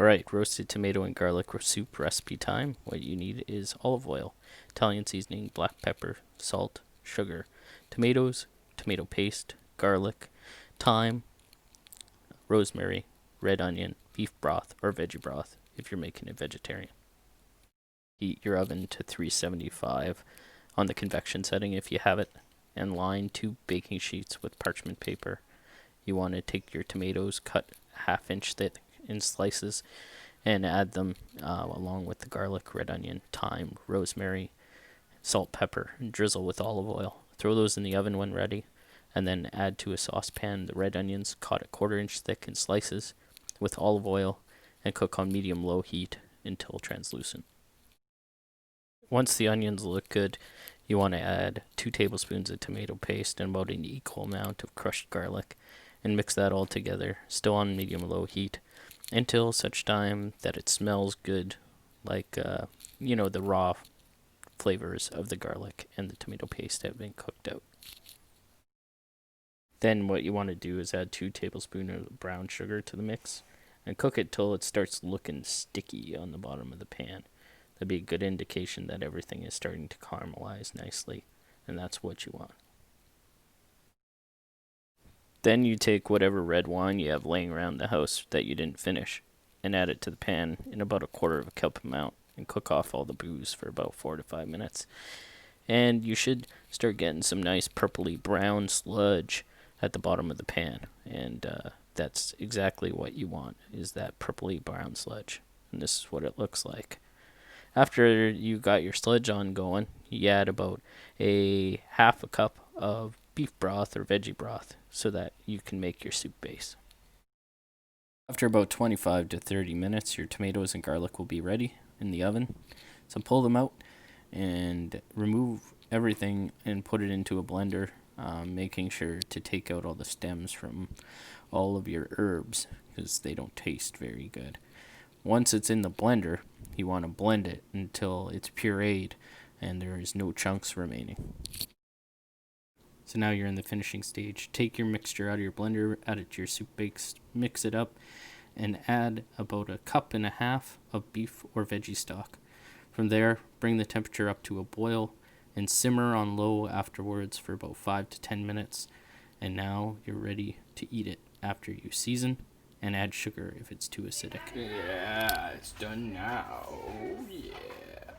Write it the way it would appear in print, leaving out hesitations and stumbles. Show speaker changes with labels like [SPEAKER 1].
[SPEAKER 1] Alright, roasted tomato and garlic soup recipe time. What you need is olive oil, Italian seasoning, black pepper, salt, sugar, tomatoes, tomato paste, garlic, thyme, rosemary, red onion, beef broth, or veggie broth if you're making it vegetarian. Heat your oven to 375 on the convection setting if you have it, and line 2 baking sheets with parchment paper. You want to take your tomatoes, cut ½ inch thick in slices, and add them along with the garlic, red onion, thyme, rosemary, salt, pepper, and drizzle with olive oil. Throw those in the oven when ready, and then add to a saucepan the red onions cut ½ inch thick in slices with olive oil, and cook on medium-low heat until translucent. Once the onions look good, you want to add 2 tablespoons of tomato paste and about an equal amount of crushed garlic, and mix that all together, still on medium-low heat, until such time that it smells good, like, the raw flavors of the garlic and the tomato paste have been cooked out. Then what you want to do is add 2 tablespoons of brown sugar to the mix and cook it till it starts looking sticky on the bottom of the pan. That'd be a good indication that everything is starting to caramelize nicely, and that's what you want. Then you take whatever red wine you have laying around the house that you didn't finish and add it to the pan in about 1/4 cup amount and cook off all the booze for about 4 to 5 minutes. And you should start getting some nice purpley brown sludge at the bottom of the pan, and that's exactly what you want, is that purpley brown sludge. And this is what it looks like. After you got your sludge on going, you add about a ½ cup of beef broth or veggie broth so that you can make your soup base. After about 25 to 30 minutes, your tomatoes and garlic will be ready in the oven. So pull them out and remove everything and put it into a blender, making sure to take out all the stems from all of your herbs because they don't taste very good. Once it's in the blender, you want to blend it until it's pureed and there is no chunks remaining. So now you're in the finishing stage. Take your mixture out of your blender, add it to your soup base, mix it up, and add about 1.5 cups of beef or veggie stock. From there, bring the temperature up to a boil and simmer on low afterwards for about 5 to 10 minutes. And now you're ready to eat it after you season and add sugar if it's too acidic.
[SPEAKER 2] Yeah, it's done now. Yeah.